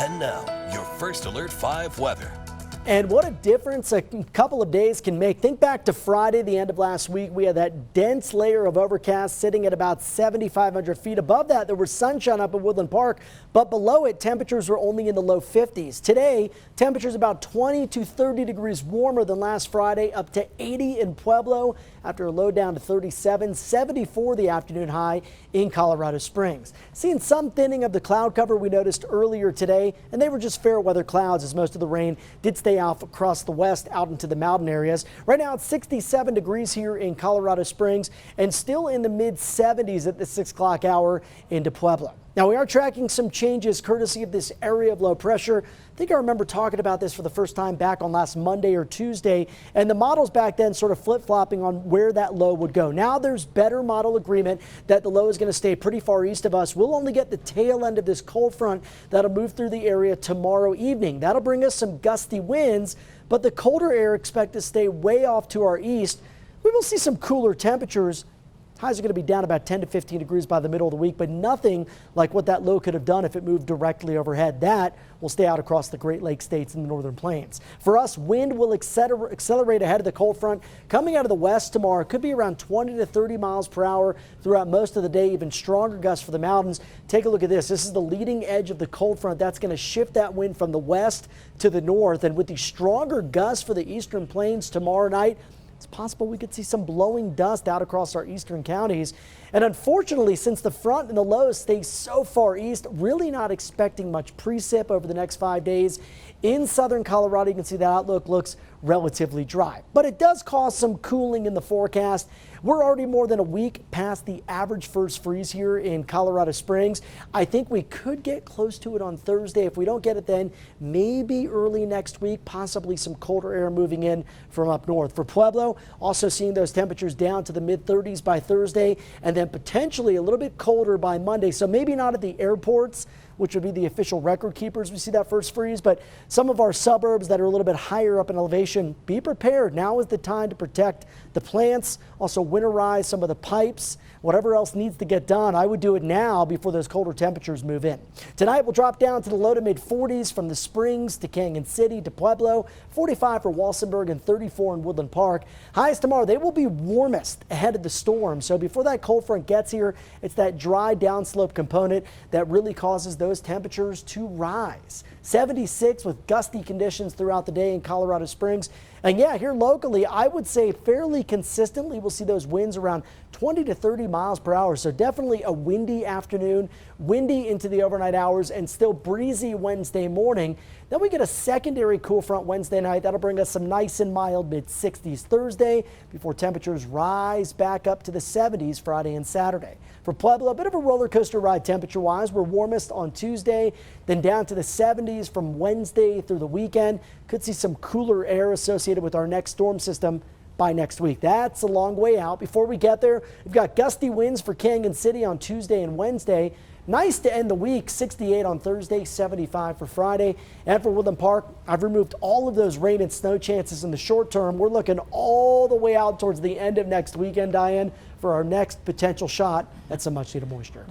And now, your First Alert 5 weather. And what a difference a couple of days can make. Think back to Friday, the end of last week. We had that dense layer of overcast sitting at about 7,500 feet. Above that, there was sunshine up at Woodland Park, but below it, temperatures were only in the low 50s. Today, temperatures about 20 to 30 degrees warmer than last Friday, up to 80 in Pueblo after a low down to 37, 74 the afternoon high in Colorado Springs. Seeing some thinning of the cloud cover we noticed earlier today, and they were just fair weather clouds as most of the rain did stay off across the west out into the mountain areas. Right now it's 67 degrees here in Colorado Springs and still in the mid 70s at the 6 o'clock hour into Pueblo. Now we are tracking some changes courtesy of this area of low pressure. I think I remember talking about this for the first time back on last Monday or Tuesday, and the models back then sort of flip-flopping on where that low would go. Now there's better model agreement that the low is going to stay pretty far east of us. We'll only get the tail end of this cold front that'll move through the area tomorrow evening. That'll bring us some gusty winds, but the colder air expected to stay way off to our east. We will see some cooler temperatures. Highs are going to be down about 10 to 15 degrees by the middle of the week, but nothing like what that low could have done if it moved directly overhead. That will stay out across the Great Lakes states and the northern plains. For us, wind will accelerate ahead of the cold front. Coming out of the west tomorrow, could be around 20 to 30 miles per hour throughout most of the day, even stronger gusts for the mountains. Take a look at this. This is the leading edge of the cold front. That's going to shift that wind from the west to the north. And with the stronger gusts for the eastern plains tomorrow night, it's possible we could see some blowing dust out across our eastern counties. And unfortunately, since the front and the lows stay so far east, really not expecting much precip over the next 5 days. In southern Colorado, you can see the outlook looks relatively dry, but it does cause some cooling in the forecast. We're already more than a week past the average first freeze here in Colorado Springs. I think we could get close to it on Thursday. If we don't get it then, maybe early next week, possibly some colder air moving in from up north. For Pueblo, also seeing those temperatures down to the mid 30s by Thursday, and then potentially a little bit colder by Monday. So maybe not at the airports, which would be the official record keepers. We see that first freeze, but some of our suburbs that are a little bit higher up in elevation, be prepared. Now is the time to protect the plants, also winterize some of the pipes, whatever else needs to get done. I would do it now before those colder temperatures move in. Tonight we'll drop down to the low to mid 40s from the Springs to Canyon City to Pueblo, 45 for Walsenburg and 34 in Woodland Park. Highs tomorrow, they will be warmest ahead of the storm. So before that cold front gets here, it's that dry downslope component that really causes those temperatures to rise. 76 with gusty conditions throughout the day in Colorado Springs. And yeah, here locally, I would say fairly consistently, we'll see those winds around 20 to 30 miles per hour. So definitely a windy afternoon, windy into the overnight hours, and still breezy Wednesday morning. Then we get a secondary cool front Wednesday night. That'll bring us some nice and mild mid 60s Thursday before temperatures rise back up to the 70s Friday and Saturday. For Pueblo, a bit of a roller coaster ride temperature wise. We're warmest on Tuesday, then down to the 70s from Wednesday through the weekend. Could see some cooler air associated with our next storm system by next week. That's a long way out. Before we get there, we've got gusty winds for Canyon City on Tuesday and Wednesday. Nice to end the week, 68 on Thursday, 75 for Friday. And for Woodland Park, I've removed all of those rain and snow chances in the short term. We're looking all the way out towards the end of next weekend, Diane, for our next potential shot at some much needed moisture.